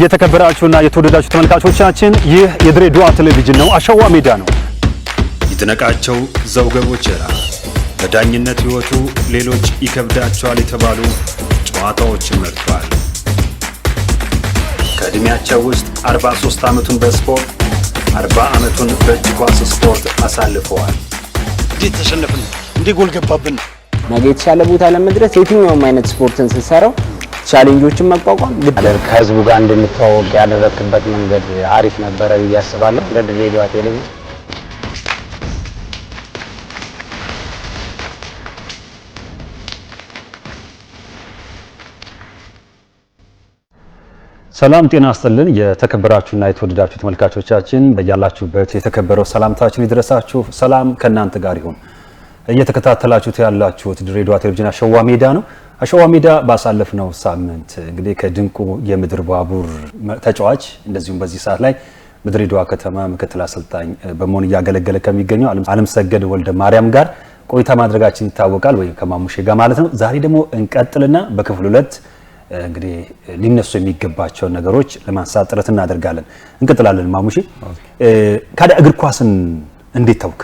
የተከበራችሁና የተወደዳችሁ ተመልካቾቻችን ይህ የድሬዳዋ ቴሌቪዥን ነው። አሸዋ ሜዳ ነው። ይድነቃቸው ዘውገ ቦቸራ በዳኝነት ህይወቱ ሌሎች ይከብዳቸዋል የተባሉ ጨዋታዎችን መርጧል። ከእድሜያቸው ውስጥ 43 ዓመቱን በስፖርት 40 ዓመቱን በእጅ ኳስ ስፖርት አሳልፈዋል። እንዴት ተሸነፍን? እንዴት ጎል ገባብን? ነገ የተሻለ ቦታ ለመድረስ የትኛውም አይነት ስፖርትን ስትሰራው ቻሌንጆችን መቋቋም ከህዝቡ ጋር እንድንተዋወቅ ያደረክበት መንገድ አሪፍ ነበረ ብዬ አስባለሁ። ለድሬዳዋ ቴሌቪዥን ሰላም ጤና ይስጥልን። የተከበራችሁና የተወደዳችሁ ተመልካቾቻችን በያላችሁበት የተከበረው ሰላምታችን ይድረሳችሁ። ሰላም ከእናንተ ጋር ይሁን። እየተከታተላችሁት ያላችሁት ድሬዳዋ ቴሌቪዥን አሸዋ ሜዳ ነው። አሸዋ ሜዳ ባሳለፍነው ሳምንት እንግዲህ ከድንቁ የምድር ባቡር ተጫዋች እንደዚሁም በዚህ ሰዓት ላይ በድሬዳዋ ከተማ ምክትል አሰልጣኝ በመሆን እያገለገለ ከሚገኘው አለምሰገድ ወልደ ማርያም ጋር ቆይታ ማድረጋችን ይታወቃል፣ ወይ ከማሙሼ ጋር ማለት ነው። ዛሬ ደግሞ እንቀጥልና በክፍል 2 እንግዲህ ሊነሱ የሚገባቸውን ነገሮች ለማንሳት ጥረት እናደርጋለን። እንቀጥላለን። ማሙሼ ካዳ እግር ኳስን እንዴት ታውቅ?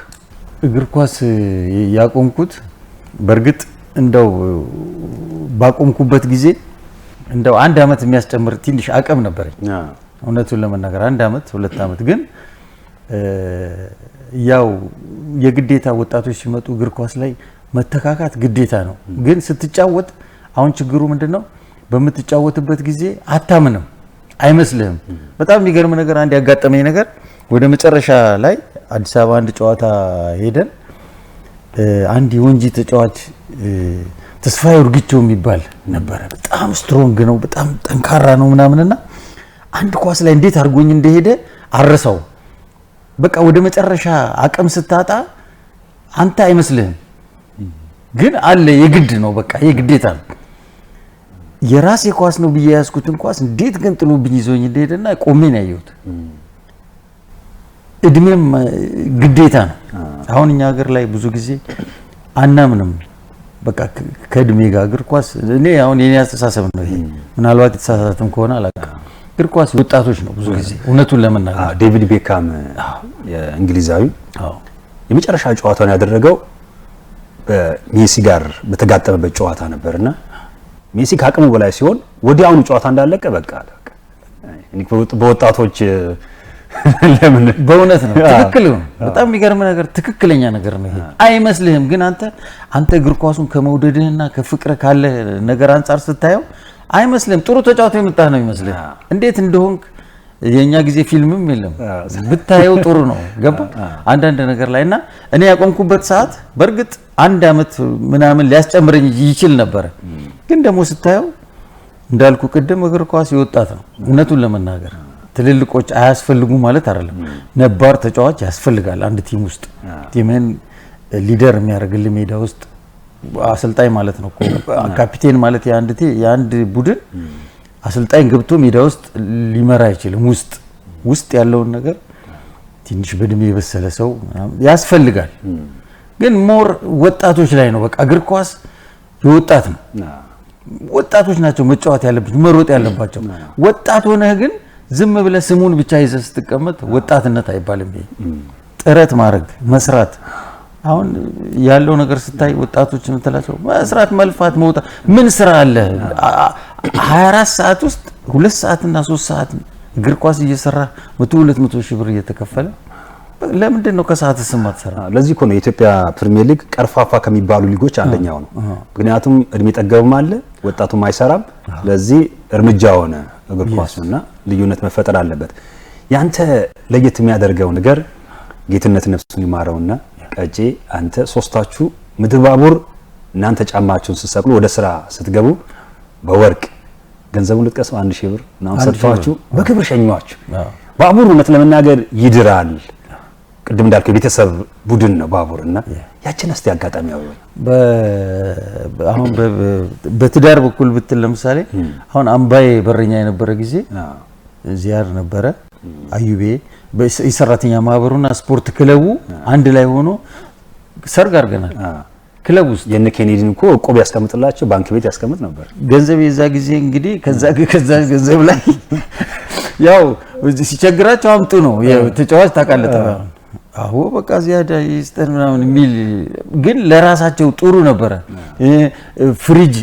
እግር ኳስ ያቆምኩት በርግጥ እንደው ባቆምኩበት ጊዜ እንደው 1 አመት የሚያስጨምር ትንሽ አቅም ነበረኝ። እውነቱን ለመናገር 1 አመት 2 አመት ግን ያው የግዴታ ወጣቶች ሲመጡ እግር ኳስ ላይ መተካካት ግዴታ ነው። ግን ስትጫወት አሁን ችግሩ ምንድነው? በምትጫወትበት ጊዜ አታምንም፣ አይመስልህም። በጣም የሚገርም ነገር አንድ ያጋጠመኝ ነገር ወደ መጨረሻ ላይ አዲስ አበባ አንድ ጨዋታ ሄደን አንድ የወንጂ ተጫዋች ተስፋዬ ወርግቸው የሚባል ነበረ። በጣም ስትሮንግ ነው፣ በጣም ጠንካራ ነው ምናምንና አንድ ኳስ ላይ እንዴት አድርጎኝ እንደሄደ አረሳው። በቃ ወደ መጨረሻ አቅም ስታጣ አንተ አይመስልህም፣ ግን አለ የግድ ነው፣ በቃ የግዴታ ነው። የራሴ ኳስ ነው ብዬ ያዝኩትን ኳስ እንዴት ግን ጥሎብኝ ይዞኝ እንደሄደና ቆሜ ነው ያየሁት። እድሜም ግዴታ ነው። አሁን እኛ ሀገር ላይ ብዙ ጊዜ አናምንም፣ በቃ ከእድሜ ጋር እግር ኳስ እኔ አሁን የኔ አስተሳሰብ ነው ይሄ፣ ምናልባት የተሳሳተም ከሆነ አላውቅም። እግር ኳስ ወጣቶች ነው ብዙ ጊዜ እውነቱን ለመናገር። ዴቪድ ቤካም የእንግሊዛዊ የመጨረሻ ጨዋታውን ያደረገው በሜሲ ጋር በተጋጠመበት ጨዋታ ነበርና ሜሲ ከአቅሙ በላይ ሲሆን ወዲያውኑ ጨዋታ እንዳለቀ በቃ በወጣቶች ለምን በእውነት ነው ትክክል ነው። በጣም የሚገርም ነገር ትክክለኛ ነገር ነው ይሄ። አይመስልህም፣ ግን አንተ እግር ኳሱን ከመውደድህና ከፍቅር ካለ ነገር አንፃር ስታየው አይመስልህም። ጥሩ ተጫዋች የመጣህ ነው ይመስልህ። እንዴት እንደሆንክ የኛ ጊዜ ፊልምም የለም ብታየው ጥሩ ነው። ገባ አንዳንድ ነገር ላይና እኔ ያቆምኩበት ሰዓት በርግጥ 1 አመት ምናምን ሊያስጨምረኝ ይችል ነበር። ግን ደግሞ ስታየው እንዳልኩ ቅድም እግር ኳስ የወጣት ነው። እውነቱን ለመናገር ትልልቆች አያስፈልጉ ማለት አይደለም። ነባር ተጫዋች ያስፈልጋል አንድ ቲም ውስጥ። ቲምን ሊደር የሚያደርግልህ ሜዳ ውስጥ አሰልጣኝ ማለት ነው እኮ። ካፒቴን ማለት የአንድ ቡድን አሰልጣኝ ገብቶ ሜዳ ውስጥ ሊመራ አይችልም። ውስጥ ያለውን ነገር ትንሽ በእድሜ የበሰለ ሰው ያስፈልጋል። ግን ሞር ወጣቶች ላይ ነው። በቃ እግር ኳስ የወጣት ነው። ወጣቶች ናቸው መጫወት ያለባቸው፣ መሮጥ ያለባቸው። ወጣት ሆነህ ግን ዝም ብለህ ስሙን ብቻ ይዘህ ስትቀመጥ ወጣትነት አይባልም። ጥረት ማድረግ መስራት። አሁን ያለው ነገር ስታይ ወጣቶች እንትላቸው መስራት፣ መልፋት፣ መውጣት ምን ስራ አለ? 24 ሰዓት ውስጥ 2 ሰዓትና 3 ሰዓት እግር ኳስ እየሰራ 100-200 ሺህ ብር እየተከፈለ ለምንድን ነው ከሰዓት ስማት ሰራ? ለዚህ እኮ ነው የኢትዮጵያ ፕሪሚየር ሊግ ቀርፋፋ ከሚባሉ ሊጎች አንደኛው ነው። ምክንያቱም እድሜ ጠገብም አለ፣ ወጣቱም አይሰራም። ለዚህ እርምጃ ሆነ እግር ኳስና ልዩነት መፈጠር አለበት። ያንተ ለየት የሚያደርገው ነገር ጌትነት ነፍሱን ይማረውና ቀጬ አንተ ሶስታችሁ ምድር ባቡር እናንተ ጫማችሁን ስትሰቅሉ ወደ ስራ ስትገቡ በወርቅ ገንዘቡን ልጥቀስ 1000 ብር ነው ሰጥቷችሁ በክብር ሸኟችሁ። ባቡር እውነት ለመናገር ይድራል። ቅድም እንዳልከው የቤተሰብ ቡድን ነው ባቡርና ያችን እስቲ አጋጣሚ ያው አሁን በትዳር በኩል ብትል ለምሳሌ አሁን አምባዬ በረኛ የነበረ ጊዜ ዚያር ነበረ አዩቤ በሰራተኛ ማህበሩና ስፖርት ክለቡ አንድ ላይ ሆኖ ሰርግ አድርገናል። ክለብ ውስጥ የነ ኬኔዲን እኮ ቆብ ያስቀምጥላቸው ባንክ ቤት ያስቀምጥ ነበር። ገንዘብ የዛ ጊዜ እንግዲህ ከዛ ገንዘብ ላይ ያው ሲቸግራቸው አምጡ ነው ተጫዋች ታውቃለህ። አዎ በቃ ዚያዳ ይስጠን ምናምን የሚል ግን ለራሳቸው ጥሩ ነበረ። ፍሪጅ፣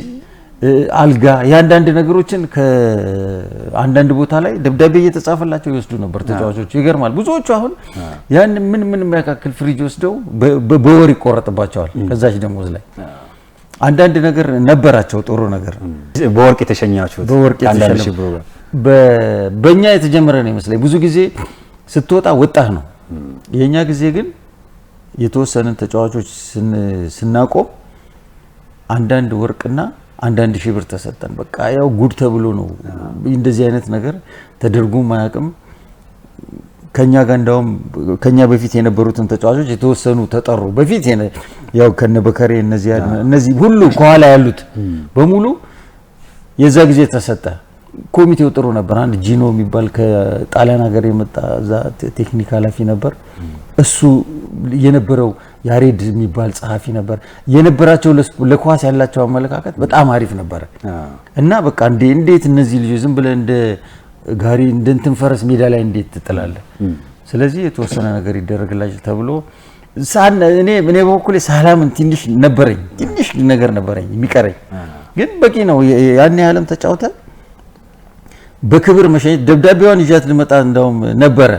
አልጋ፣ ያንዳንድ ነገሮችን ከአንዳንድ ቦታ ላይ ደብዳቤ እየተጻፈላቸው ይወስዱ ነበር ተጫዋቾች። ይገርማል። ብዙዎቹ አሁን ያን ምን የሚያካክል ፍሪጅ ወስደው በወር ይቆረጥባቸዋል ከዛች ደሞዝ ላይ። አንዳንድ ነገር ነበራቸው ጥሩ ነገር። በወርቅ የተሸኛችሁት በወርቅ የተሸኘው በእኛ የተጀመረ ነው ይመስለኝ። ብዙ ጊዜ ስትወጣ ወጣህ ነው። የኛ ጊዜ ግን የተወሰነን ተጫዋቾች ስናቆም አንዳንድ ወርቅና አንዳንድ ሺህ ብር ተሰጠን። በቃ ያው ጉድ ተብሎ ነው። እንደዚህ አይነት ነገር ተደርጎ ማያውቅም። ከኛ ጋር እንዳውም ከኛ በፊት የነበሩትን ተጫዋቾች የተወሰኑ ተጠሩ። በፊት ያው ከነበከሬ እነዚህ ሁሉ ከኋላ ያሉት በሙሉ የዛ ጊዜ ተሰጠ። ኮሚቴው ጥሩ ነበር። አንድ ጂኖ የሚባል ከጣሊያን ሀገር የመጣ እዛ ቴክኒክ ኃላፊ ነበር። እሱ የነበረው ያሬድ የሚባል ጸሐፊ ነበር። የነበራቸው ለኳስ ያላቸው አመለካከት በጣም አሪፍ ነበር እና በቃ እንዴት እነዚህ ልጆች ዝም ብለ እንደ ጋሪ እንደ እንትን ፈረስ ሜዳ ላይ እንዴት ትጥላለህ? ስለዚህ የተወሰነ ነገር ይደረግላችሁ ተብሎ እኔ በበኩሌ ሰላምን ትንሽ ነገር ነበረኝ የሚቀረኝ ግን በቂ ነው። ያን ያህልም ተጫውተ በክብር መሸኘት ደብዳቤዋን ይዣት ልመጣ እንደውም ነበረ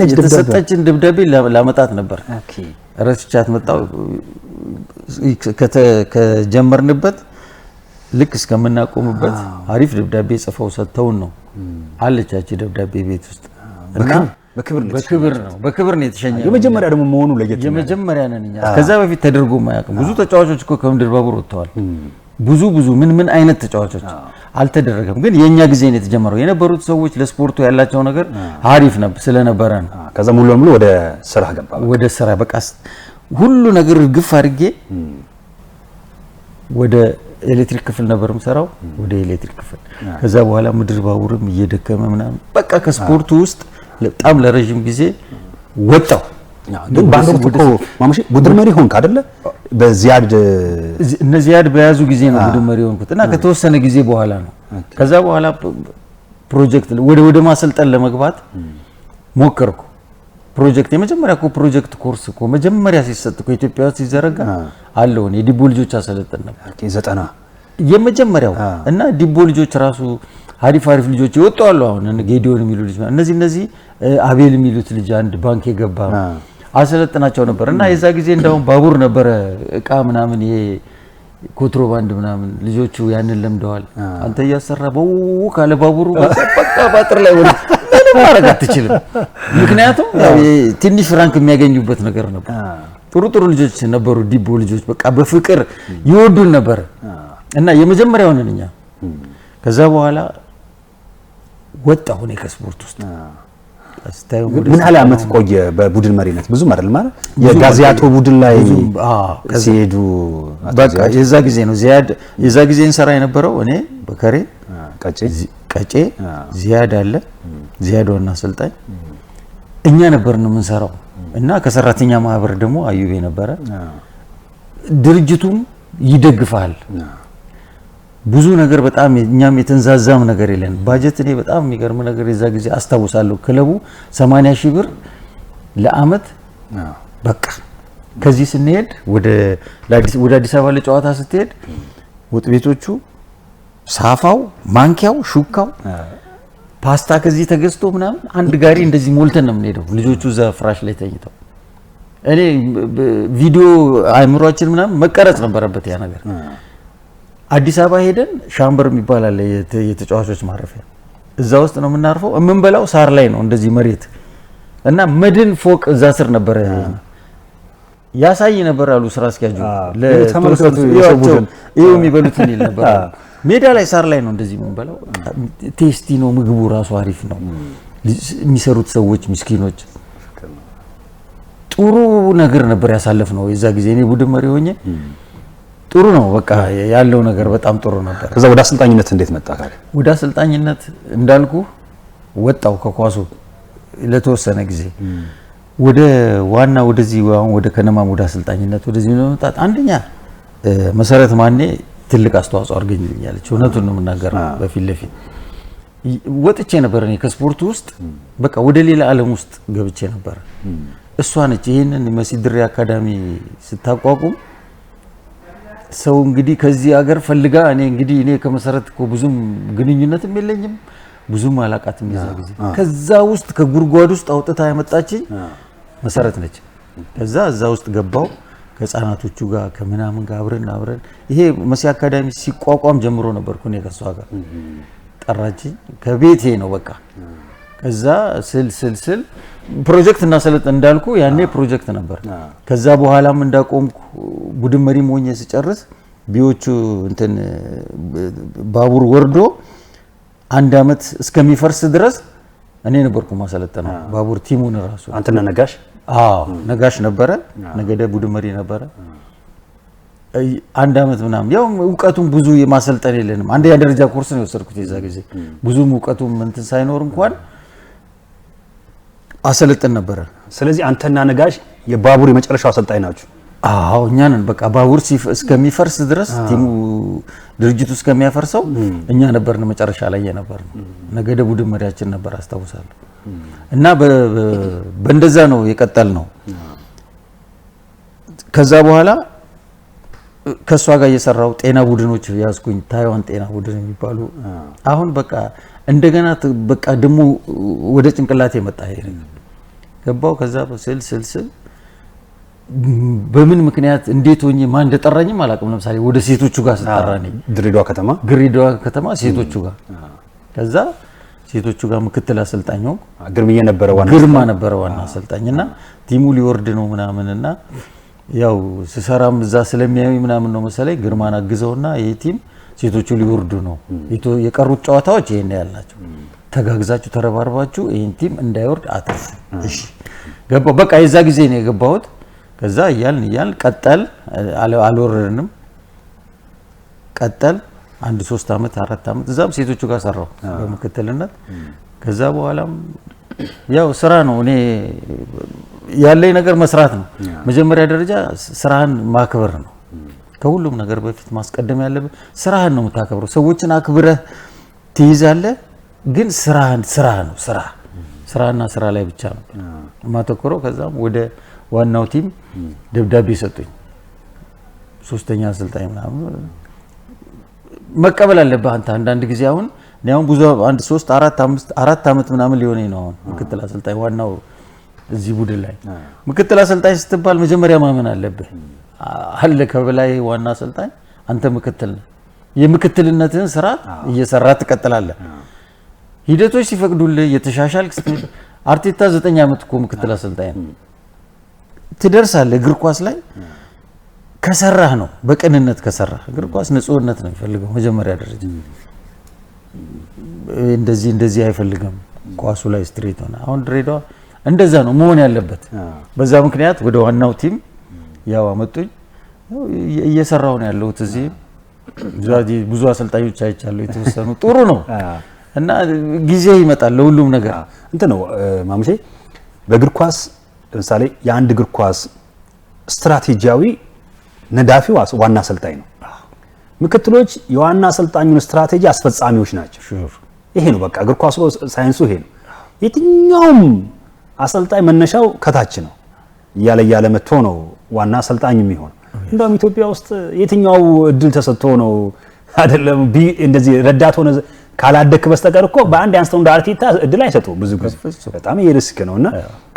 የተሰጠችን ደብዳቤ ላመጣት ነበር። ረስቻት መጣው። ከጀመርንበት ልክ እስከምናቆምበት አሪፍ ደብዳቤ ጽፈው ሰጥተውን ነው አለቻች ደብዳቤ ቤት ውስጥ እና በክብር ነው የተሸኘው። የመጀመሪያ ደግሞ መሆኑ ለየት የመጀመሪያ ነን እኛ። ከዛ በፊት ተደርጎ ማያውቅም። ብዙ ተጫዋቾች እኮ ከምድር ባቡር ወጥተዋል። ብዙ ምን አይነት ተጫዋቾች አልተደረገም። ግን የኛ ጊዜ ነው የተጀመረው። የነበሩት ሰዎች ለስፖርቱ ያላቸው ነገር አሪፍ ነበር ስለነበረ ነው። ከዛ ሙሉ ለሙሉ ወደ ስራ ገባ። ወደ ስራ በቃ ሁሉ ነገር ግፍ አድርጌ ወደ ኤሌክትሪክ ክፍል ነበር የምሰራው። ወደ ኤሌክትሪክ ክፍል ከዛ በኋላ ምድር ባቡርም እየደከመ ምናምን በቃ ከስፖርቱ ውስጥ በጣም ለረጅም ጊዜ ወጣው። ግን ባንዱ እኮ ማሙሽ ቡድን መሪ ሆንክ አይደለ? በዚያድ እነዚያድ በያዙ ጊዜ ነው ቡድን መሪ ሆንኩት እና ከተወሰነ ጊዜ በኋላ ነው። ከዛ በኋላ ፕሮጀክት ወደ ማሰልጠን ለመግባት ሞከርኩ። ፕሮጀክት የመጀመሪያ ፕሮጀክት ኮርስ መጀመሪያ ሲሰጥ ኢትዮጵያ ውስጥ ሲዘረጋ አለው የዲቦ ልጆች አሰለጠን ነበር 90 የመጀመሪያው እና ዲቦ ልጆች ራሱ አሪፍ ልጆች ይወጣሉ። አሁን ጌዲዮን የሚሉ ልጅ እነዚህ አቤል የሚሉት ልጅ አንድ ባንክ የገባ አሰለጥናቸው ነበር እና የዛ ጊዜ እንዳውም ባቡር ነበረ እቃ ምናምን ኮንትሮባንድ ምናምን ልጆቹ ያንን ለምደዋል። አንተ እያሰራ ካለ ባቡሩ በቃ ባጥር ላይ ወደ ምንም ማድረግ አትችልም። ምክንያቱም ትንሽ ፍራንክ የሚያገኙበት ነገር ነበር። ጥሩ ልጆች ነበሩ ዲቦ ልጆች በቃ በፍቅር ይወዱን ነበር እና የመጀመሪያው ነን እኛ። ከዛ በኋላ ወጣሁ እኔ ከስፖርት ውስጥ። ምን ያህል ዓመት ቆየ በቡድን መሪነት? ብዙም አይደል ማለት የጋዚያቶ ቡድን ላይ ሲሄዱ በቃ የዛ ጊዜ ነው የዛ ጊዜ እንሰራ የነበረው እኔ በከሬ ቀጬ ዚያድ አለ ዚያድ ዋና አሰልጣኝ እኛ ነበርን የምንሰራው እና ከሰራተኛ ማህበር ደግሞ አዩቤ ነበረ። ድርጅቱም ይደግፋል ብዙ ነገር በጣም እኛም የተንዛዛም ነገር የለን። ባጀት እኔ በጣም የሚገርም ነገር የዛ ጊዜ አስታውሳለሁ። ክለቡ 80,000 ብር ለአመት በቃ ከዚህ ስንሄድ ወደ አዲስ አበባ ለጨዋታ ስትሄድ ወጥ ቤቶቹ ሳፋው፣ ማንኪያው፣ ሹካው፣ ፓስታ ከዚህ ተገዝቶ ምናምን አንድ ጋሪ እንደዚህ ሞልተን ነው የምንሄደው። ልጆቹ እዛ ፍራሽ ላይ ተኝተው እኔ ቪዲዮ አይምሯችን ምናምን መቀረጽ ነበረበት ያ ነገር። አዲስ አበባ ሄደን ሻምበር የሚባል አለ የተጫዋቾች ማረፊያ፣ እዛ ውስጥ ነው የምናርፈው። የምንበላው ሳር ላይ ነው እንደዚህ መሬት እና መድን ፎቅ እዛ ስር ነበረ ያሳይ ነበር አሉ ስራ አስኪያጁ ለተመልካቹ ይሄው የሚበሉትን ይል ነበር። ሜዳ ላይ ሳር ላይ ነው እንደዚህ የምንበላው። ቴስቲ ነው ምግቡ ራሱ አሪፍ ነው። የሚሰሩት ሰዎች ምስኪኖች ጥሩ ነገር ነበር ያሳለፍነው የዛ ጊዜ። እኔ ቡድን መሪ ሆኜ ጥሩ ነው በቃ ያለው ነገር በጣም ጥሩ ነበር። ከዛ ወደ አሰልጣኝነት እንዴት መጣ ታዲያ? ወደ አሰልጣኝነት እንዳልኩ ወጣው ከኳሱ ለተወሰነ ጊዜ ወደ ዋና ወደዚህ አሁን ወደ ከነማም ወደ አሰልጣኝነት ወደዚህ ለመጣት አንደኛ መሰረት ማኔ ትልቅ አስተዋጽኦ አድርገኛለች። እውነቱን ነው የምናገረው በፊት ለፊት ወጥቼ ነበር እኔ ከስፖርቱ ውስጥ በቃ ወደ ሌላ ዓለም ውስጥ ገብቼ ነበር። እሷ ነች ይሄንን መሲ ድሬ አካዳሚ ስታቋቁም ሰው እንግዲህ ከዚህ ሀገር ፈልጋ እኔ ከመሰረት እኮ ብዙም ግንኙነትም የለኝም ብዙም አላቃትም የዛ ጊዜ ከዛ ውስጥ ከጉርጓድ ውስጥ አውጥታ ያመጣችኝ መሰረት ነች። ከዛ እዛ ውስጥ ገባው ከህፃናቶቹ ጋር ከምናምን ጋር አብረን ይሄ መሲ አካዳሚ ሲቋቋም ጀምሮ ነበርኩ እኔ ከሷ ጋር ጠራችኝ ከቤቴ ነው በቃ። ከዛ ስል ፕሮጀክት እና ሰለጥ እንዳልኩ ያኔ ፕሮጀክት ነበር። ከዛ በኋላም እንዳቆምኩ ቡድን መሪም ሆኜ ሲጨርስ ቢዎቹ እንትን ባቡር ወርዶ 1 አመት እስከሚፈርስ ድረስ እኔ ነበርኩ ማሰለጠነው ባቡር ቲሙን ራሱ። አንተና ነጋሽ? አዎ ነጋሽ ነበረ፣ ነገደ ቡድን መሪ ነበረ። 1 አመት ምናምን ያው እውቀቱም ብዙ የማሰልጠን የለንም። አንደኛ ደረጃ ኮርስ ነው የወሰድኩት የዛ ጊዜ ብዙም እውቀቱም እንትን ሳይኖር እንኳን አሰልጥን ነበረ። ስለዚህ አንተና ነጋሽ የባቡር የመጨረሻው አሰልጣኝ ናችሁ? አዎ እኛ ነን በቃ ባቡር እስከሚፈርስ ድረስ ቲሙ ድርጅቱ እስከሚያፈርሰው እኛ ነበርን መጨረሻ ላይ የነበርነው። ነገደ ቡድን መሪያችን ነበር አስታውሳለሁ። እና በእንደዛ ነው የቀጠል ነው። ከዛ በኋላ ከሷ ጋር እየሰራው ጤና ቡድኖች ያዝኩኝ ታይዋን ጤና ቡድን የሚባሉ አሁን በቃ እንደገና በቃ ደሞ ወደ ጭንቅላቴ መጣ ይሄ ገባው። ከዛ ስል በምን ምክንያት እንዴት ሆኜ ማን እንደጠራኝም አላውቅም። ለምሳሌ ወደ ሴቶቹ ጋር ስጠራኝ ድሬዳዋ ከተማ ሴቶቹ ጋር ከዛ ሴቶቹ ጋር ምክትል አሰልጣኝ ሆንኩ። ግርማ ነበረ ዋና አሰልጣኝና ቲሙ ሊወርድ ነው ምናምንና ያው ስሰራም እዛ ስለሚያዩኝ ምናምን ነው መሰለኝ ግርማን አግዘውና ይሄ ቲም ሴቶቹ ሊወርዱ ነው የቀሩት ጨዋታዎች ይሄን ያላችሁ ተጋግዛችሁ ተረባርባችሁ ይሄን ቲም እንዳይወርድ አጥፍ እሺ ገባው። በቃ የዛ ጊዜ ነው የገባሁት። ከዛ እያልን ቀጠል አልወረድንም። ቀጠል 1-3 አመት 4 አመት እዛም ሴቶቹ ጋር ሰራው በምክትልነት። ከዛ በኋላም ያው ስራ ነው እኔ ያለኝ ነገር መስራት ነው። መጀመሪያ ደረጃ ስራህን ማክበር ነው። ከሁሉም ነገር በፊት ማስቀደም ያለብህ ስራህን ነው የምታከብረው። ሰዎችን አክብረህ ትይዛለህ፣ ግን ስራ ነው ስራና ስራ ላይ ብቻ ነው ማተኮረው። ከዛም ወደ ዋናው ቲም ደብዳቤ ሰጡኝ። 3ኛ አሰልጣኝ ምናምን መቀበል አለብህ አንተ። አንዳንድ ጊዜ አሁን ብዙ 1 3 4 5 4 አመት ምናምን ሊሆነኝ ነው አሁን ምክትል አሰልጣኝ ዋናው እዚህ ቡድን ላይ ምክትል አሰልጣኝ ስትባል መጀመሪያ ማመን አለብህ አለ ከበላይ ዋና አሰልጣኝ አንተ ምክትል ነህ። የምክትልነትህን ስራ እየሰራ ትቀጥላለህ። ሂደቶች ሲፈቅዱልህ የተሻሻልክ ስትሄድ አርቴታ 9 አመት እኮ ምክትል አሰልጣኝ ነው። ትደርሳለህ። እግር ኳስ ላይ ከሰራህ ነው በቅንነት ከሰራህ። እግር ኳስ ንጹህነት ነው የሚፈልገው መጀመሪያ ደረጃ። እንደዚህ አይፈልግም ኳሱ ላይ ስትሬት ሆነ። አሁን ድሬዳዋ እንደዛ ነው መሆን ያለበት። በዛ ምክንያት ወደ ዋናው ቲም ያው አመጡኝ። እየሰራው ነው ያለሁት እዚህ ብዙ አሰልጣኞች አይቻለሁ። የተወሰኑ ጥሩ ነው እና ጊዜ ይመጣል ለሁሉም ነገር እንትን ነው ማሙሼ። በእግር ኳስ ለምሳሌ የአንድ እግር ኳስ ስትራቴጂያዊ ነዳፊው ዋና አሰልጣኝ ነው። ምክትሎች የዋና አሰልጣኙን ስትራቴጂ አስፈጻሚዎች ናቸው። ይሄ ነው በቃ እግር ኳስ ሳይንሱ ይሄ ነው። የትኛውም አሰልጣኝ መነሻው ከታች ነው እያለ መጥቶ ነው ዋና አሰልጣኝ የሚሆነው። እንደውም ኢትዮጵያ ውስጥ የትኛው እድል ተሰጥቶ ነው አይደለም እንደዚህ ረዳት ሆነ ካላደክ በስተቀር እኮ በአንድ ያንስተው እንደ አርቴታ እድል አይሰጡ ብዙ ጊዜ። በጣም የሪስክ ነውና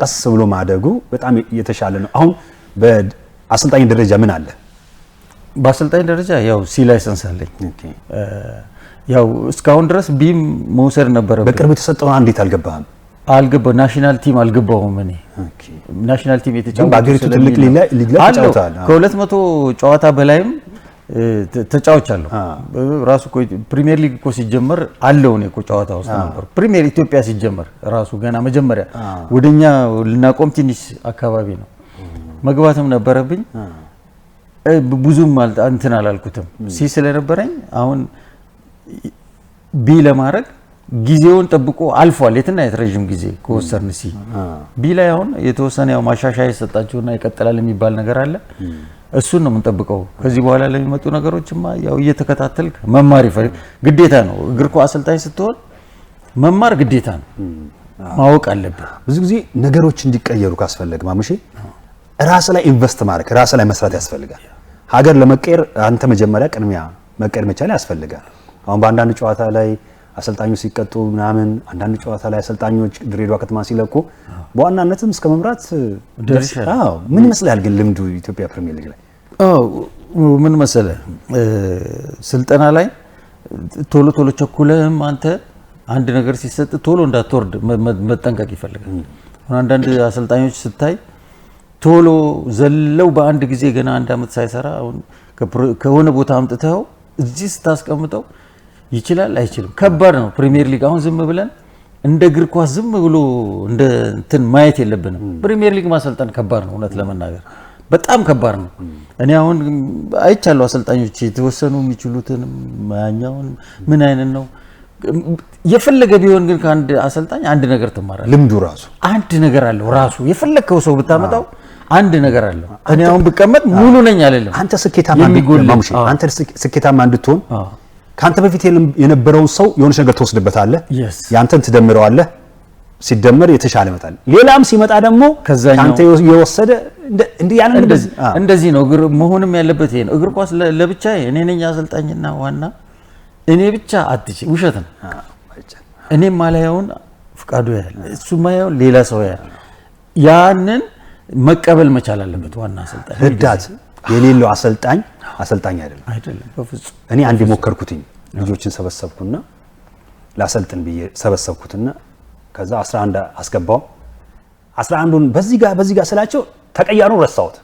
ቀስ ብሎ ማደጉ በጣም የተሻለ ነው። አሁን በአሰልጣኝ ደረጃ ምን አለ? በአሰልጣኝ ደረጃ ያው ሲ ላይሰንስ አለኝ። ያው እስካሁን ድረስ ቢም መውሰድ ነበረ። በቅርብ የተሰጠው አንዴት አልገባህም? አልገባው ናሽናል ቲም አልገባውም። እኔ ናሽናል ቲም የተጫወተው በአገሪቱ ትልቅ ሊግ ላይ ተጫውተሃል። ከ200 ጨዋታ በላይም ተጫውቻለሁ። ራሱ ፕሪሚየር ሊግ እኮ ሲጀመር አለው ነው እኮ ጨዋታ ውስጥ ነበር። ፕሪሚየር ኢትዮጵያ ሲጀመር ራሱ ገና መጀመሪያ ወደኛ ልናቆም ትንሽ አካባቢ ነው መግባትም ነበረብኝ። ብዙም እንትን አላልኩትም ሲ ስለነበረኝ አሁን ቢ ለማድረግ ጊዜውን ጠብቆ አልፏል። የትና የትረጅም ጊዜ ከወሰርን ሲ ቢ ላይ አሁን የተወሰነ ያው ማሻሻያ የሰጣችሁና ይቀጥላል የሚባል ነገር አለ። እሱን ነው የምንጠብቀው። ከዚህ በኋላ ለሚመጡ ነገሮችማ ያው እየተከታተልክ መማር ግዴታ ነው። እግር ኳስ አሰልጣኝ ስትሆን መማር ግዴታ ነው፣ ማወቅ አለብህ። ብዙ ጊዜ ነገሮች እንዲቀየሩ ካስፈለገ ማሙሼ ራስ ላይ ኢንቨስት ማድረግ ራስ ላይ መስራት ያስፈልጋል። ሀገር ለመቀየር አንተ መጀመሪያ ቅድሚያ መቀየር መቻል ያስፈልጋል። አሁን በአንዳንድ ጨዋታ ላይ አሰልጣኞች ሲቀጡ ምናምን አንዳንድ ጨዋታ ላይ አሰልጣኞች ድሬዳዋ ከተማ ሲለቁ በዋናነትም እስከ መምራት አዎ ምን ይመስላል ግን ልምዱ ኢትዮጵያ ፕሪሚየር ሊግ ላይ? አዎ ምን መሰለህ ስልጠና ላይ ቶሎ ቸኩለህም አንተ አንድ ነገር ሲሰጥ ቶሎ እንዳትወርድ መጠንቀቅ ይፈልጋል። አንዳንድ አሰልጣኞች ስታይ ቶሎ ዘለው በአንድ ጊዜ ገና አንድ አመት ሳይሰራ አሁን ከሆነ ቦታ አምጥተው እዚህ ስታስቀምጠው ይችላል አይችልም ከባድ ነው። ፕሪሚየር ሊግ አሁን ዝም ብለን እንደ እግር ኳስ ዝም ብሎ እንደ እንትን ማየት የለብንም። ፕሪሚየር ሊግ ማሰልጠን ከባድ ነው፣ እውነት ለመናገር በጣም ከባድ ነው። እኔ አሁን አይቻለሁ አሰልጣኞች የተወሰኑ የሚችሉትን ማኛውን ምን አይነት ነው የፈለገ ቢሆን ግን ከአንድ አሰልጣኝ አንድ ነገር ትማራለህ። ልምዱ ራሱ አንድ ነገር አለው። ራሱ የፈለከው ሰው ብታመጣው አንድ ነገር አለው። እኔ አሁን ብቀመጥ ሙሉ ነኝ አይደለም። አንተ ስኬታማ እንድትሆን ካንተ በፊት የነበረውን ሰው የሆነ ነገር ተወስድበታለህ፣ ያንተን ትደምረዋለህ፣ ሲደመር የተሻለ ይመጣል። ሌላም ሲመጣ ደግሞ ካንተ የወሰደ እንደዚህ ነው መሆንም ያለበት። ይሄ ነው እግር ኳስ ለብቻዬ እኔ ነኝ አሰልጣኝና ዋና እኔ ብቻ አትችል ውሸት ነው። እኔ ማላየውን ፍቃዱ ያለ እሱ ማየው ሌላ ሰው ያለ ያንን መቀበል መቻል አለበት። ዋና አሰልጣኝ ረዳት የሌለው አሰልጣኝ አይደለም በፍጹም። እኔ አንድ ሞከርኩትኝ ልጆችን ሰበሰብኩና ላሰልጥን ብዬ ሰበሰብኩትና ከዛ 11 አስገባው 11ን በዚህ ጋር ስላቸው ተቀያሩ ረሳሁት።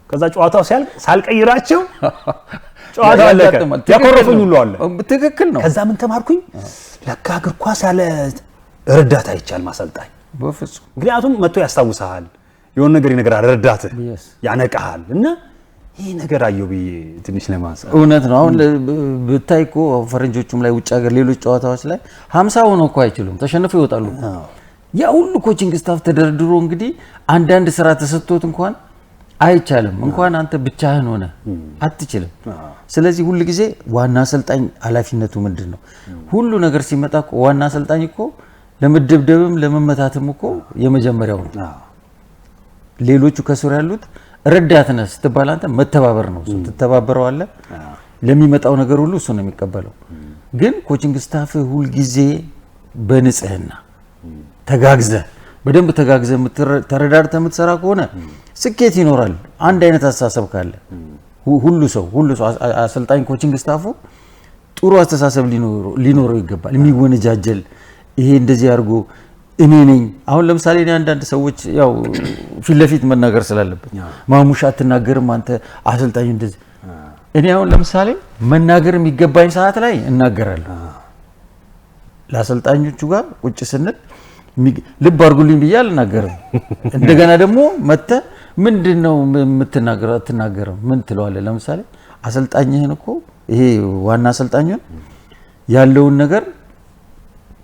ከዛ ጨዋታው ሲያልቅ ሳልቀይራቸው ጨዋታው አለቀ። ያኮረፉኝ ሁሉ አለ። ትክክል ነው። ከዛ ምን ተማርኩኝ? ለካ እግር ኳስ ያለ ረዳት አይቻልም አሰልጣኝ በፍጹም። ምክንያቱም መጥቶ ያስታውሳል የሆነ ነገር ይነግራል፣ ረዳትህ ያነቃሃል። እና ይሄ ነገር አየሁ ብዬ ትንሽ ለማንሳት እውነት ነው። አሁን ብታይ እኮ ፈረንጆቹም ላይ ውጭ ሀገር ሌሎች ጨዋታዎች ላይ 50 ሆነው እኮ አይችሉም፣ ተሸንፈው ይወጣሉ። ያ ሁሉ ኮቺንግ ስታፍ ተደርድሮ እንግዲህ አንዳንድ ስራ ተሰጥቶት እንኳን አይቻልም። እንኳን አንተ ብቻህን ሆነ አትችልም። ስለዚህ ሁሉ ጊዜ ዋና አሰልጣኝ ኃላፊነቱ ምንድነው? ሁሉ ነገር ሲመጣ እኮ ዋና አሰልጣኝ እኮ ለመደብደብም ለመመታትም እኮ የመጀመሪያው ነው። ሌሎቹ ከስር ያሉት ረዳት ነህ ስትባል አንተ መተባበር ነው። ስትተባበረው አለ ለሚመጣው ነገር ሁሉ እሱ ነው የሚቀበለው። ግን ኮቺንግ ስታፍ ሁሉ ጊዜ በንጽህና በደንብ ተጋግዘ ተረዳድተ የምትሰራ ከሆነ ስኬት ይኖራል። አንድ አይነት አስተሳሰብ ካለ ሁሉ ሰው አሰልጣኝ ኮቺንግ ስታፉ ጥሩ አስተሳሰብ ሊኖረው ይገባል። የሚወነጃጀል ይሄ እንደዚህ አድርጎ እኔ ነኝ። አሁን ለምሳሌ እኔ አንዳንድ ሰዎች ያው ፊት ለፊት መናገር ስላለበት ማሙሻ አትናገርም አንተ አሰልጣኝ እንደዚህ። እኔ አሁን ለምሳሌ መናገር የሚገባኝ ሰዓት ላይ እናገራለሁ። ለአሰልጣኞቹ ጋር ቁጭ ስንል ልብ አድርጉልኝ ብዬ አልናገርም። እንደገና ደግሞ መጥተህ ምንድነው የምትናገረው? አትናገርም። ምን ትለዋለህ? ለምሳሌ አሰልጣኝህን እኮ ይሄ ዋና አሰልጣኙን ያለውን ነገር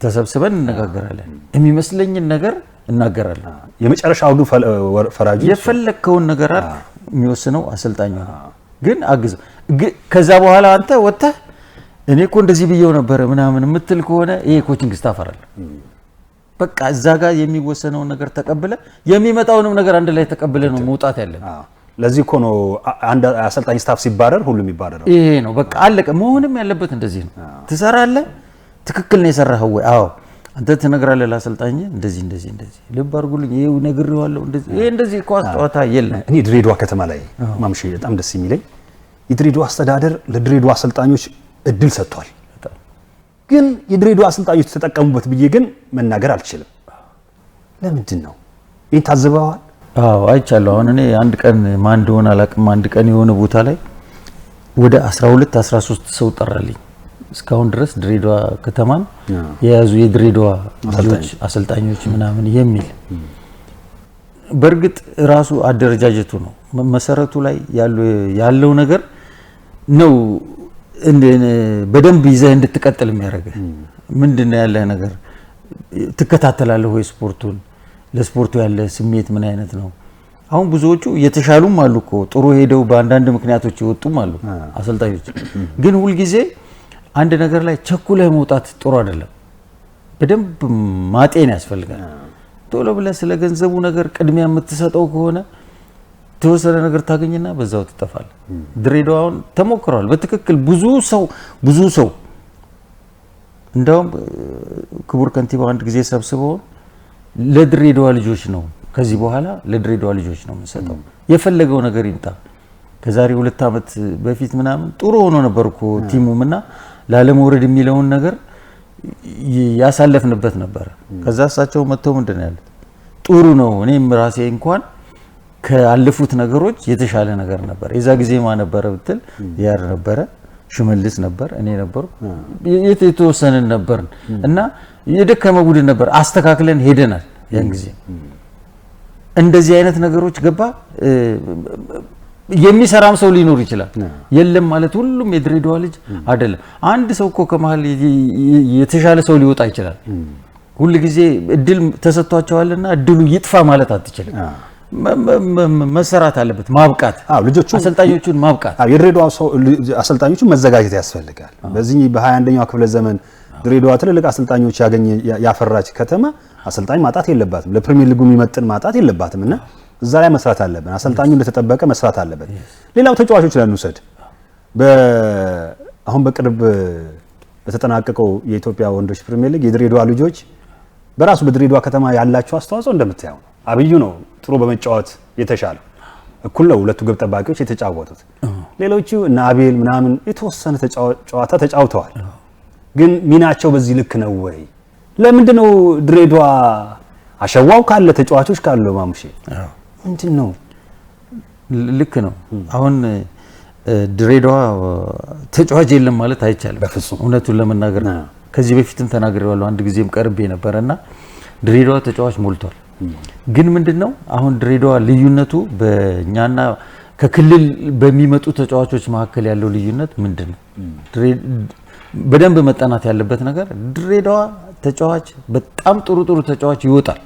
ተሰብስበን እንነጋገራለን። የሚመስለኝን ነገር እናገራለን። የመጨረሻው ግን ፈራጁ የፈለከውን ነገር የሚወስነው አሰልጣኙ ነው። ግን አግዘው ከዛ በኋላ አንተ ወጥተህ እኔ እኮ እንደዚህ ብየው ነበር ምናምን የምትል ከሆነ ይሄ ኮቺንግ ስታፍ አይደለም። በቃ እዛ ጋር የሚወሰነውን ነገር ተቀብለ የሚመጣውንም ነገር አንድ ላይ ተቀብለ ነው መውጣት ያለብህ። ለዚህ እኮ ነው አንድ አሰልጣኝ ስታፍ ሲባረር ሁሉም ይባረራል። ይሄ ነው በቃ አለቀ። መሆንም ያለበት እንደዚህ ነው። ትሰራለህ፣ ትክክል ነው የሰራኸው ወይ? አዎ አንተ ትነግራለህ ለአሰልጣኝ እንደዚህ ልብ አድርጉልኝ ይሄ ነግሬዋለሁ እንደዚህ ኳስ ጨዋታ የለም። እኔ ድሬዳዋ ከተማ ላይ ማምሽ በጣም ደስ የሚለኝ የድሬዳዋ አስተዳደር ለድሬዳዋ አሰልጣኞች እድል ሰጥቷል። ግን የድሬዳዋ አሰልጣኞች ተጠቀሙበት ብዬ ግን መናገር አልችልም። ለምንድን ነው ይሄን ታዝበዋል? አዎ አይቻለሁ። አሁን እኔ አንድ ቀን ማን እንደሆነ አላውቅም፣ አንድ ቀን የሆነ ቦታ ላይ ወደ 12 13 ሰው ጠራልኝ። እስካሁን ድረስ ድሬዳዋ ከተማን የያዙ የድሬዳዋ ልጆች አሰልጣኞች ምናምን የሚል በእርግጥ ራሱ አደረጃጀቱ ነው መሰረቱ ላይ ያለው ነገር ነው በደንብ ይዘህ እንድትቀጥል የሚያደርግህ። ምንድነው ያለህ ነገር? ትከታተላለህ ወይ ስፖርቱን? ለስፖርቱ ያለ ስሜት ምን አይነት ነው? አሁን ብዙዎቹ የተሻሉም አሉ እኮ ጥሩ ሄደው በአንዳንድ ምክንያቶች ይወጡም አሉ አሰልጣኞች። ግን ሁልጊዜ አንድ ነገር ላይ ቸኩለህ መውጣት ጥሩ አይደለም። በደንብ ማጤን ያስፈልጋል። ቶሎ ብለህ ስለ ገንዘቡ ነገር ቅድሚያ የምትሰጠው ከሆነ ተወሰነ ነገር ታገኝና በዛው ትጠፋል። ድሬዳዋውን ተሞክሯል በትክክል ብዙ ሰው እንደውም ክቡር ከንቲባው አንድ ጊዜ ሰብስበው ለድሬዳዋ ልጆች ነው ከዚህ በኋላ ለድሬዳዋ ልጆች ነው የምንሰጠው፣ የፈለገው ነገር ይምጣ። ከዛሬ 2 ዓመት በፊት ምናምን ጥሩ ሆኖ ነበርኩ ቲሙምና ላለመውረድ የሚለውን ነገር ያሳለፍንበት ነበር። ከዛ እሳቸው መጥተው ምንድነው ያሉት? ጥሩ ነው። እኔም ራሴ እንኳን ካለፉት ነገሮች የተሻለ ነገር ነበር። የዛ ጊዜ ማን ነበረ ብትል ያር ነበረ፣ ሽመልስ ነበር፣ እኔ ነበርኩ፣ የተወሰነን ነበር እና የደከመ ቡድን ነበር። አስተካክለን ሄደናል። ያን ጊዜ እንደዚህ አይነት ነገሮች ገባ። የሚሰራም ሰው ሊኖር ይችላል። የለም ማለት ሁሉም የድሬዳዋ ልጅ አይደለም። አንድ ሰው እኮ ከመሃል የተሻለ ሰው ሊወጣ ይችላል። ሁሉ ጊዜ እድል ተሰጥቷቸዋልና እድሉ ይጥፋ ማለት አትችልም። መሰራት አለበት፣ ማብቃት። ልጆቹ አሰልጣኞቹን ማብቃት። የድሬዳዋ አሰልጣኞቹ መዘጋጀት ያስፈልጋል። በዚህ በ21ኛው ክፍለ ዘመን ድሬዳዋ ትልልቅ አሰልጣኞች ያፈራች ከተማ አሰልጣኝ ማጣት የለባትም። ለፕሪሚየር ሊጉ የሚመጥን ማጣት የለባትም እና እዛ ላይ መስራት አለብን። አሰልጣኙ እንደተጠበቀ መስራት አለበት። ሌላው ተጫዋቾች ላይ እንውሰድ። አሁን በቅርብ በተጠናቀቀው የኢትዮጵያ ወንዶች ፕሪሚየር ሊግ የድሬዳዋ ልጆች በራሱ በድሬዳዋ ከተማ ያላቸው አስተዋጽኦ እንደምታየው ነው። አብዩ ነው ጥሩ በመጫወት የተሻለው፣ እኩል ነው ሁለቱ ግብ ጠባቂዎች የተጫወቱት። ሌሎቹ እና አቤል ምናምን የተወሰነ ጨዋታ ተጫውተዋል። ግን ሚናቸው በዚህ ልክ ነው ወይ? ለምንድነው ድሬዳዋ አሸዋው ካለ ተጫዋቾች ካለ ማሙሼ ምንድነው? ልክ ነው። አሁን ድሬዳዋ ተጫዋች የለም ማለት አይቻልም በፍጹም። እውነቱን ለመናገር ከዚህ በፊትም ተናግሬዋለሁ፣ አንድ ጊዜም ቀርቤ ነበርና ድሬዳዋ ተጫዋች ሞልቷል። ግን ምንድነው አሁን ድሬዳዋ ልዩነቱ በእኛና ከክልል በሚመጡ ተጫዋቾች መካከል ያለው ልዩነት ምንድነው? በደንብ መጠናት ያለበት ነገር ድሬዳዋ ተጫዋች በጣም ጥሩ ተጫዋች ይወጣል።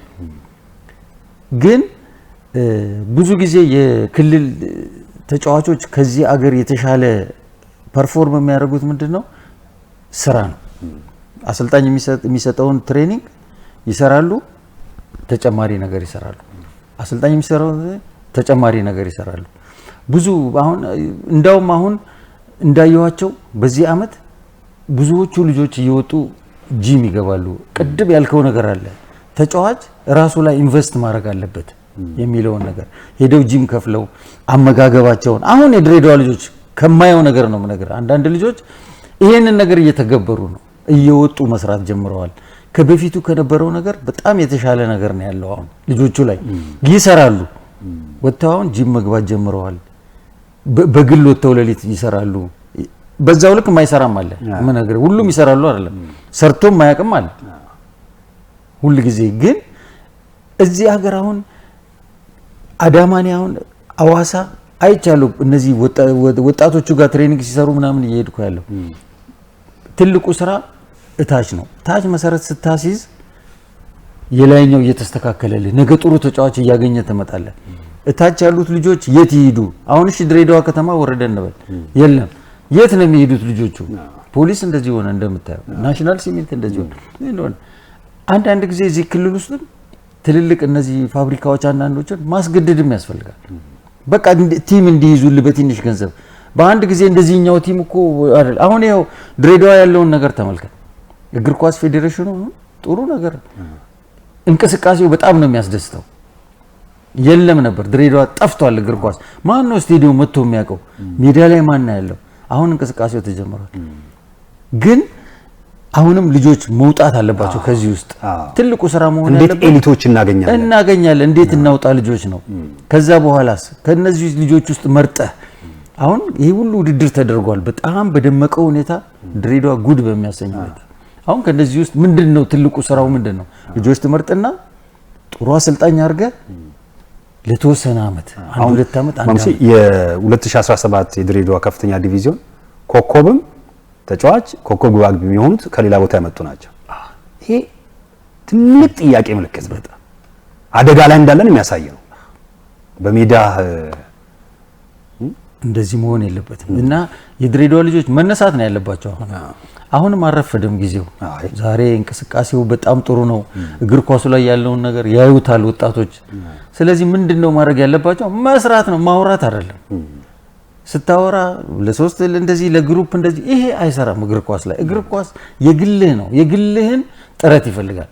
ግን ብዙ ጊዜ የክልል ተጫዋቾች ከዚህ አገር የተሻለ ፐርፎርም የሚያደርጉት ምንድነው? ስራ ነው። አሰልጣኝ የሚሰጠውን ትሬኒንግ ይሰራሉ፣ ተጨማሪ ነገር ይሰራሉ። አሰልጣኝ የሚሰራው ተጨማሪ ነገር ይሰራሉ። ብዙ አሁን እንዳየዋቸው በዚህ አመት ብዙዎቹ ልጆች እየወጡ ጂም ይገባሉ። ቅድም ያልከው ነገር አለ፣ ተጫዋች ራሱ ላይ ኢንቨስት ማድረግ አለበት የሚለውን ነገር ሄደው ጂም ከፍለው አመጋገባቸውን። አሁን የድሬዳዋ ልጆች ከማየው ነገር ነው ነገር አንዳንድ ልጆች ይሄንን ነገር እየተገበሩ ነው፣ እየወጡ መስራት ጀምረዋል። ከበፊቱ ከነበረው ነገር በጣም የተሻለ ነገር ነው ያለው። አሁን ልጆቹ ላይ ይሰራሉ፣ ወጥተው አሁን ጂም መግባት ጀምረዋል። በግል ወጥተው ሌሊት ይሰራሉ። በዛው ልክ የማይሰራም አለ። ምን ነገር ሁሉም ይሰራሉ አይደለም፣ ሰርቶም ማያውቅም አለ ሁሉ ጊዜ። ግን እዚህ ሀገር አሁን አዳማኔ አሁን አዋሳ አይቻለሁ። እነዚህ ወጣቶቹ ጋር ትሬኒንግ ሲሰሩ ምናምን እየሄድኩ ያለው ትልቁ ስራ እታች ነው። ታች መሰረት ስታሲዝ የላይኛው እየተስተካከለልህ ነገ ጥሩ ተጫዋች እያገኘ ትመጣለህ። እታች ያሉት ልጆች የት ይሄዱ? አሁን እሺ ድሬዳዋ ከተማ ወረደ እንበል፣ የለም የት ነው የሚሄዱት ልጆቹ? ፖሊስ እንደዚህ ሆነ እንደምታየው፣ ናሽናል ሲሚንት እንደዚህ ሆነ። አንዳንድ ጊዜ እዚህ ክልል ውስጥ ትልልቅ እነዚህ ፋብሪካዎች አንዳንዶችን ማስገደድም ያስፈልጋል። በቃ ቲም እንዲይዙልህ በትንሽ ገንዘብ በአንድ ጊዜ እንደዚህኛው ቲም እኮ አይደል። አሁን ያው ድሬዳዋ ያለውን ነገር ተመልከት። እግር ኳስ ፌዴሬሽኑ ጥሩ ነገር እንቅስቃሴው በጣም ነው የሚያስደስተው። የለም ነበር ድሬዳዋ ጠፍቷል እግር ኳስ። ማን ነው ስቴዲየም መጥቶ የሚያውቀው? ሜዳ ላይ ማን ነው ያለው? አሁን እንቅስቃሴው ተጀምሯል። ግን አሁንም ልጆች መውጣት አለባቸው ከዚህ ውስጥ። ትልቁ ስራ መሆን ያለበት እንዴት ኤሊቶች እናገኛለን፣ እንዴት እናውጣ ልጆች ነው። ከዛ በኋላስ ከነዚህ ልጆች ውስጥ መርጠህ አሁን ይሄ ሁሉ ውድድር ተደርጓል በጣም በደመቀ ሁኔታ ድሬዳዋ ጉድ በሚያሰኝ ሁኔታ። አሁን ከነዚህ ውስጥ ምንድነው ትልቁ ስራው ምንድነው? ልጆች ትመርጥና ጥሩ አሰልጣኝ አድርገህ ለተወሰነ አመት አንድ ሁለት አመት የ2017 የድሬዳዋ ከፍተኛ ዲቪዚዮን ኮከብም ተጫዋች ኮከብ ግብ አግቢ የሚሆኑት ከሌላ ቦታ የመጡ ናቸው። ይሄ ትልቅ ጥያቄ ምልክት በጣም አደጋ ላይ እንዳለን የሚያሳይ ነው። በሜዳ እንደዚህ መሆን የለበትም እና የድሬዳዋ ልጆች መነሳት ነው ያለባቸው። አሁንም አረፈደም ጊዜው። ዛሬ እንቅስቃሴው በጣም ጥሩ ነው። እግር ኳሱ ላይ ያለውን ነገር ያዩታል ወጣቶች። ስለዚህ ምንድነው ማድረግ ያለባቸው? መስራት ነው፣ ማውራት አይደለም። ስታወራ ለሶስት እንደዚህ ለግሩፕ እንደዚህ ይሄ አይሰራም። እግር ኳስ ላይ እግር ኳስ የግልህ ነው። የግልህን ጥረት ይፈልጋል።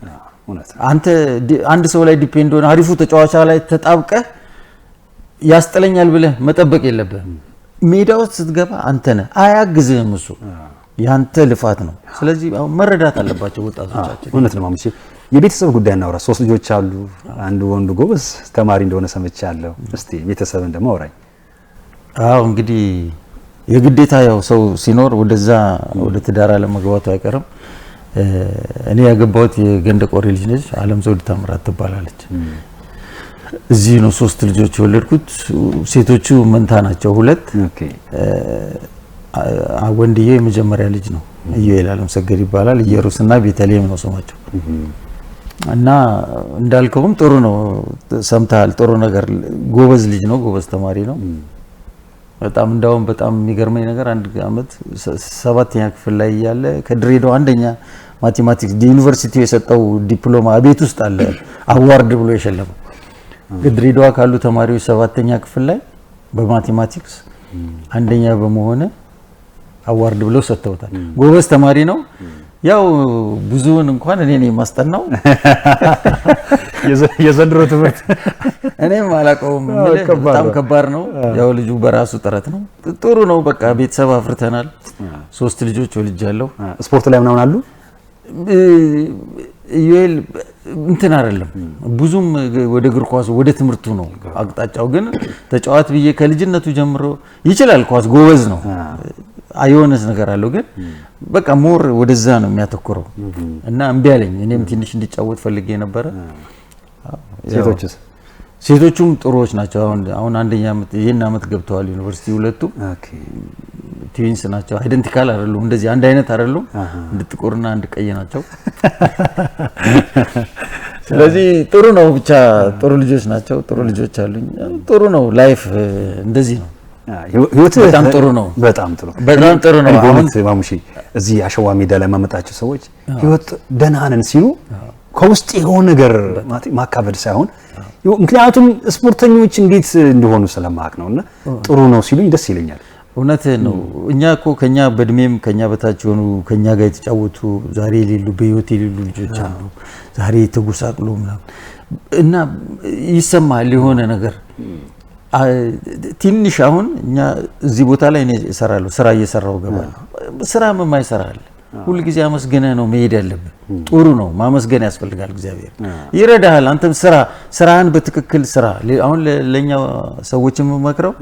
አንተ አንድ ሰው ላይ ዲፔንድ ሆነ አሪፉ ተጫዋች ላይ ተጣብቀህ ያስጥለኛል ብለህ መጠበቅ የለብህም። ሜዳ ውስጥ ስትገባ አንተ ነህ፣ አያግዝህም እሱ። ያንተ ልፋት ነው። ስለዚህ አሁን መረዳት አለባቸው ወጣቶቻችን። እውነት ነው ማሙሼ። የቤተሰብ ጉዳይ እናውራ። 3 ልጆች አሉ። አንዱ ወንዱ ጎበዝ ተማሪ እንደሆነ ሰምቻለሁ። እስቲ ቤተሰብን ደግሞ አውራኝ። አዎ እንግዲህ የግዴታ ያው ሰው ሲኖር ወደ ትዳር ለመግባቱ አይቀርም። እኔ ያገባሁት የገንደ ቆሬ ልጅ ነች። አለም ዘውድ ታምራት ትባላለች። እዚህ ነው 3 ልጆች የወለድኩት። ሴቶቹ መንታ ናቸው 2። ኦኬ ወንድዬ የመጀመሪያ ልጅ ነው። ኢዩኤል አለም ሰገድ ይባላል። ኢየሩስና ቤተልሔም ነው ስማቸው። እና እንዳልከውም ጥሩ ነው። ሰምተሃል። ጥሩ ነገር ጎበዝ ልጅ ነው። ጎበዝ ተማሪ ነው። በጣም እንዳውም በጣም የሚገርመኝ ነገር አንድ አመት 7ኛ ክፍል ላይ ያለ ከድሬዳዋ አንደኛ ማቴማቲክስ ዩኒቨርሲቲው የሰጠው ዲፕሎማ ቤት ውስጥ አለ አዋርድ ብሎ የሸለመው። ከድሬዳዋ ካሉ ተማሪዎች 7ኛ ክፍል ላይ በማቴማቲክስ አንደኛ በመሆነ አዋርድ ብለው ሰጥተውታል። ጎበዝ ተማሪ ነው። ያው ብዙውን እንኳን እኔ ነኝ ማስጠናው። የዘንድሮ ትምህርት እኔም አላውቀውም። በጣም ከባድ ነው። ያው ልጁ በራሱ ጥረት ነው። ጥሩ ነው። በቃ ቤተሰብ አፍርተናል። 3 ልጆች ወልጃለሁ። ስፖርት ላይ ምናምን አሉ። ኢዩኤል እንትን አይደለም ብዙም ወደ እግር ኳሱ ወደ ትምህርቱ ነው አቅጣጫው። ግን ተጫዋት ብዬ ከልጅነቱ ጀምሮ ይችላል። ኳስ ጎበዝ ነው። አይሆንስ ነገር አለው። ግን በቃ ሞር ወደዛ ነው የሚያተኩረው እና እምቢ አለኝ። እኔም ትንሽ እንዲጫወት ፈልጌ ነበረ። ሴቶቹም ጥሩዎች ናቸው። አሁን አንደኛ አመት ይሄን አመት ገብተዋል ዩኒቨርሲቲ። ሁለቱም ትዊንስ ናቸው። አይደንቲካል አይደሉም፣ እንደዚህ አንድ አይነት አይደሉም። አንድ ጥቁርና አንድ ቀይ ናቸው። ስለዚህ ጥሩ ነው። ብቻ ጥሩ ልጆች ናቸው። ጥሩ ልጆች አሉኝ። ጥሩ ነው። ላይፍ እንደዚህ ነው። ህይወት በጣም ጥሩ ነው። በጣም ጥሩ ነው። አሁን ማሙሼ እዚህ አሸዋ ሜዳ ላይ ማመጣቸው ሰዎች ህይወት ደህና ነን ሲሉ ከውስጥ የሆነ ነገር ማካበድ ሳይሆን ምክንያቱም ስፖርተኞች እንዴት እንደሆኑ ስለማቅ ነውና ጥሩ ነው ሲሉኝ ደስ ይለኛል። እውነትህን ነው። እኛ እኮ ከኛ በእድሜም ከኛ በታች ሆኑ ከኛ ጋር የተጫወቱ ዛሬ የሌሉ በህይወት የሌሉ ልጆች አሉ። ዛሬ ተጎሳቅሎ ምናምን እና ይሰማል የሆነ ነገር ትንሽ። አሁን እኛ እዚህ ቦታ ላይ እኔ እሰራለሁ፣ ስራ እየሰራሁ ገባለሁ። ስራ ምን ማይሰራል? ሁሉ ጊዜ አመስገነህ ነው መሄድ ያለብህ። ጥሩ ነው፣ ማመስገን ያስፈልጋል። እግዚአብሔር ይረዳሃል። አንተም ስራህን በትክክል ስራ። አሁን ለኛ ሰዎች የምመክረው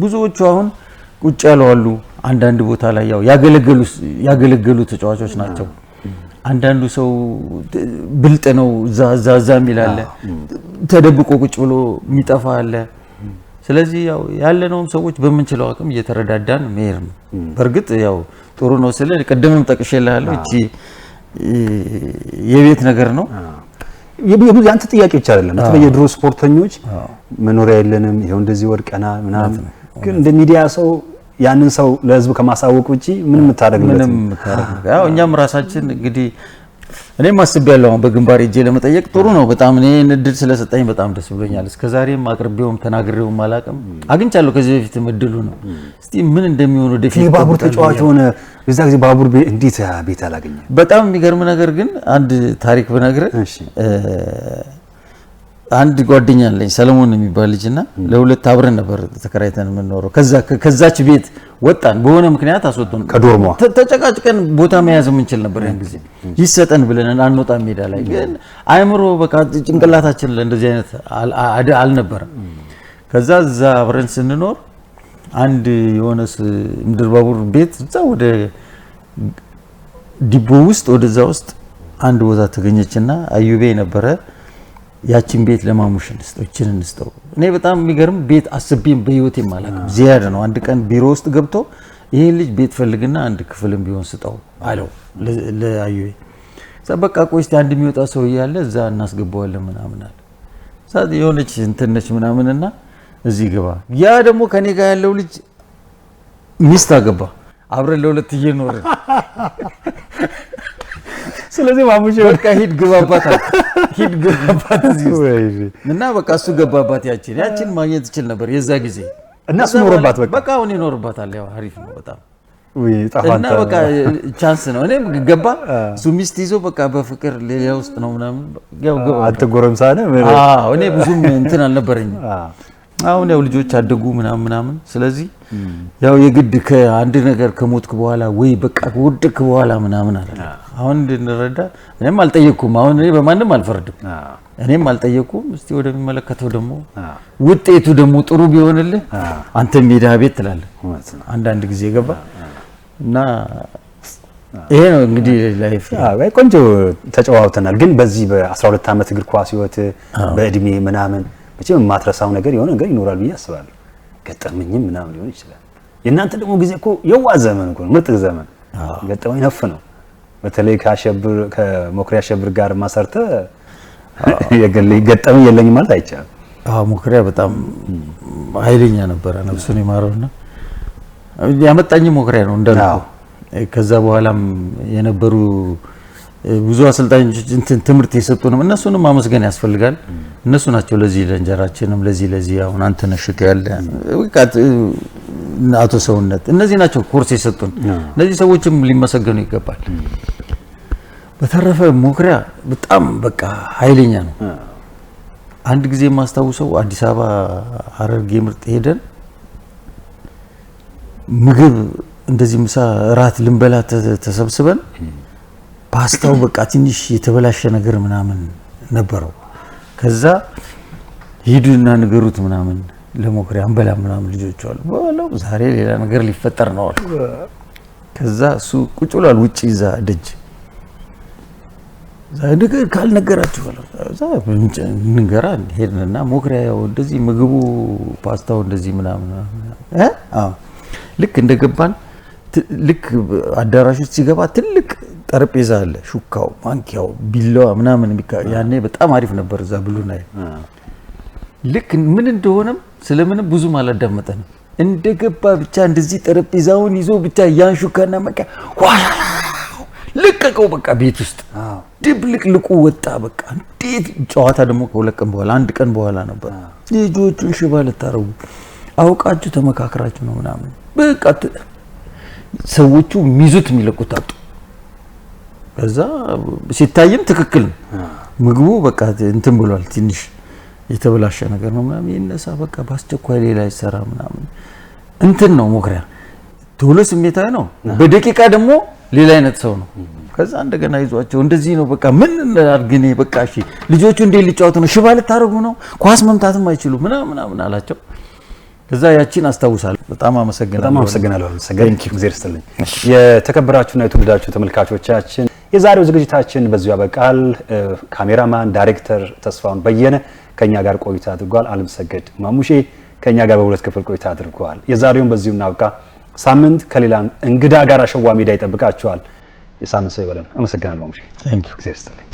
ብዙዎቹ አሁን ቁጭ ያሉ አሉ። አንዳንድ ቦታ ላይ ያው ያገለገሉ ተጫዋቾች ናቸው። አንዳንዱ ሰው ብልጥ ነው፣ ዛዛ የሚል አለ፣ ተደብቆ ቁጭ ብሎ የሚጠፋ አለ። ስለዚህ ያው ያለነውም ሰዎች በምንችለው አቅም እየተረዳዳን መሄድ ነው። በእርግጥ ያው ጥሩ ነው ስለ ቀደምም ጠቅሼልሃለሁ። እቺ የቤት ነገር ነው። ያንተ ጥያቄዎች አይደለም። በተለይ የድሮ ስፖርተኞች መኖሪያ የለንም ይሄው እንደዚህ ወድቀና ምናምን፣ ግን እንደ ሚዲያ ሰው ያንን ሰው ለህዝብ ከማሳወቅ ውጪ ምንም የምታደርግለት ያው እኛም ራሳችን እንግዲህ እኔም አስቤያለሁ በግንባር እጄ ለመጠየቅ። ጥሩ ነው በጣም። እኔ እድል ስለሰጠኝ በጣም ደስ ብሎኛል። እስከዛሬም አቅርቤውም ተናግሬውም አላውቅም። አግኝቻለሁ ከዚህ በፊትም እድሉ ነው። እስቲ ምን እንደሚሆን ወደፊት ባቡር ተጫዋች ሆነ በዛ ጊዜ ባቡር እንዴት ቤት አላገኘ? በጣም የሚገርም ነገር ግን አንድ ታሪክ ብነግርህ፣ አንድ ጓደኛ አለኝ ሰለሞን የሚባል ልጅና ለ2 አብረን ነበር ተከራይተን የምንኖረው። ከዛች ቤት ወጣን። በሆነ ምክንያት አስወጡን ከዶርሟ። ተጨቃጭቀን ቦታ መያዝ የምንችል ነበር ያን ጊዜ። ይሰጠን ብለን አንወጣም ሜዳ ላይ። ግን አይምሮ በቃ ጭንቅላታችን ለእንደዚህ አይነት አልነበረም። ከዛ እዛ አብረን ስንኖር አንድ የሆነ ምድር ባቡር ቤት እዛ ወደ ዲቦ ውስጥ ወደዛ ውስጥ አንድ ቦታ ተገኘችና አዩቤ ነበረ ያቺን ቤት ለማሙሽ እንስጠው። እኔ በጣም የሚገርም ቤት አስቤም በህይወቴ ማላውቅም። ዚያድ ነው አንድ ቀን ቢሮ ውስጥ ገብቶ ይሄን ልጅ ቤት ፈልግና አንድ ክፍልም ቢሆን ስጠው አለው ለአዩቤ። በቃ ቆይ እስቲ አንድ የሚወጣ ሰው እያለ እዛ እናስገባዋለን ምናምን አለ። ሳት የሆነች እንትነች ምናምንና እዚህ ግባ። ያ ደግሞ ከኔ ጋር ያለው ልጅ ሚስት አገባ። አብረን ለሁለት እየኖርን ስለዚህ ማሙሼ በቃ ሂድ ግባባት እዚህ እና በቃ እሱ ገባባት ያችን ማግኘት ይችል ነበር የዛ ጊዜ እና እሱ ኖርባት በቃ አሁን ይኖርባታል ያው አሪፍ ነው በጣም ጣፋንታ እና በቃ ቻንስ ነው እኔም ገባ እሱ ሚስት ይዞ በቃ በፍቅር ሌላ ውስጥ ነው ምናምን ያው ገባ አንተ ጎረምሳ ነህ እኔ ብዙም እንትን አልነበረኝም አሁን ያው ልጆች አደጉ ምናምን ስለዚህ ያው የግድ ከአንድ ነገር ከሞትክ በኋላ ወይ በቃ ወድክ በኋላ ምናምን አይደል አሁን እንድንረዳ እኔም አልጠየቅኩም አሁን እኔ በማንም አልፈርድም እኔም አልጠየቅኩም እስቲ ወደሚመለከተው ደግሞ ውጤቱ ደግሞ ጥሩ ቢሆንልህ አንተ ሜዳ ቤት ትላለህ አንዳንድ ጊዜ ገባ እና ይሄ ነው እንግዲህ ላይፍ አይ ቆንጆ ተጨዋውተናል ግን በዚህ በ12 ዓመት እግር ኳስ ህይወት በእድሜ ምናምን መቼም ማትረሳው ነገር የሆነ ነገር ይኖራል ብዬ አስባለሁ ገጠመኝም ምናምን ሊሆን ይችላል የእናንተ ደግሞ ጊዜ እኮ የዋ ዘመን እኮ ምርጥ ዘመን ገጠመኝ ነፍ ነው በተለይ ከሞክሪያ አሸብር ጋር ማሰርተ ገጠመኝ የለኝም ማለት አይቻልም ሞክሪያ በጣም ኃይለኛ ነበረ ነፍሱን ይማረውና ያመጣኝ ሞክሪያ ነው እንዳልኩ ከዛ በኋላም የነበሩ ብዙ አሰልጣኞች ትምህርት የሰጡንም እነሱንም ማመስገን ያስፈልጋል እነሱ ናቸው ለዚህ ለእንጀራችንም ለዚህ አሁን አንተ ነሽት ያለ አቶ ሰውነት እነዚህ ናቸው ኮርስ የሰጡን እነዚህ ሰዎችም ሊመሰገኑ ይገባል በተረፈ ሞክሪያ በጣም በቃ ኃይለኛ ነው አንድ ጊዜ ማስታውሰው አዲስ አበባ ሐረርጌ ምርጥ ሄደን ምግብ እንደዚህ ምሳ ራት ልንበላ ተሰብስበን ፓስታው በቃ ትንሽ የተበላሸ ነገር ምናምን ነበረው ከዛ ሂዱና ንገሩት ምናምን ለሞክሪያ አንበላ ምናምን ልጆች አሉ በለው ዛሬ ሌላ ነገር ሊፈጠር ነው አሉ ከዛ እሱ ቁጭ ብሏል ውጪ እዛ ደጅ ነገር ካልነገራችሁ እዛ እንገራ ሄድንና ሞክሪያ ያው እንደዚህ ምግቡ ፓስታው እንደዚህ ምናምን ልክ እንደገባን ልክ አዳራሽ ውስጥ ሲገባ ትልቅ ጠረጴዛ አለ ሹካው ማንኪያው ቢላዋ ምናምን ያኔ በጣም አሪፍ ነበር እዛ ብሉናይ ልክ ምን እንደሆነም ስለምንም ብዙም አላዳመጠንም እንደገባ ብቻ እንደዚህ ጠረጴዛውን ይዞ ብቻ ያን ሹካና ማንኪያ ልቀቀው በቃ ቤት ውስጥ ድብልቅልቁ ወጣ በቃ እንዴት ጨዋታ ደግሞ ከሁለት ቀን በኋላ አንድ ቀን በኋላ ነበር ልጆቹን ሽባ ልታረጉ አውቃችሁ ተመካክራችሁ ነው ምናምን በቃ ሰዎቹ ሚዙት የሚለቁት አጡ ከዛ ሲታይም ትክክል ምግቡ በቃ እንትን ብሏል ትንሽ የተበላሸ ነገር ነው ምናምን ይነሳ በቃ ባስቸኳይ ሌላ ይሰራ ምናምን እንትን ነው ሞክሪያ ቶሎ ስሜታዊ ነው በደቂቃ ደግሞ ሌላ አይነት ሰው ነው ከዛ እንደገና ይዟቸው እንደዚህ ነው በቃ ምን አርግኔ በቃ እሺ ልጆቹ እንዴ ሊጫወቱ ነው ሽባ ልታረጉ ነው ኳስ መምታትም አይችሉ ምናምን አላቸው ከዛ ያቺን አስታውሳለሁ በጣም አመሰግናለሁ እግዚአብሔር ይስጥልኝ የተከበራችሁና የተወደዳችሁ ተመልካቾቻችን የዛሬው ዝግጅታችን በዚሁ ያበቃል ካሜራማን ዳይሬክተር ተስፋውን በየነ ከኛ ጋር ቆይታ አድርጓል አለምሰገድ ማሙሼ ከኛ ጋር በሁለት ክፍል ቆይታ አድርጓል የዛሬውን በዚሁ እናብቃ ሳምንት ከሌላ እንግዳ ጋር አሸዋ ሜዳ ይጠብቃችኋል የሳምንት ሰው ይበለን አመሰግናለሁ ማሙሼ እግዚአብሔር ይስጥልኝ